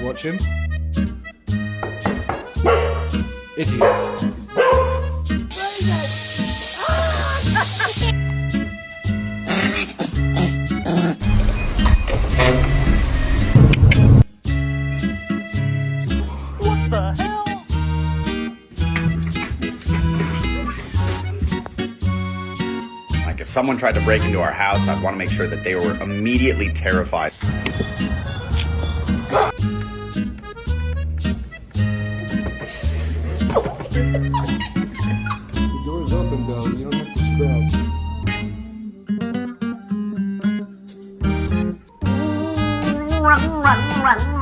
Watch him. Idiot. What the hell? Like, if someone tried to break into our house, I'd want to make sure that they were immediately terrified. The door's open, Bill. You don't have to scratch. Run, run, run.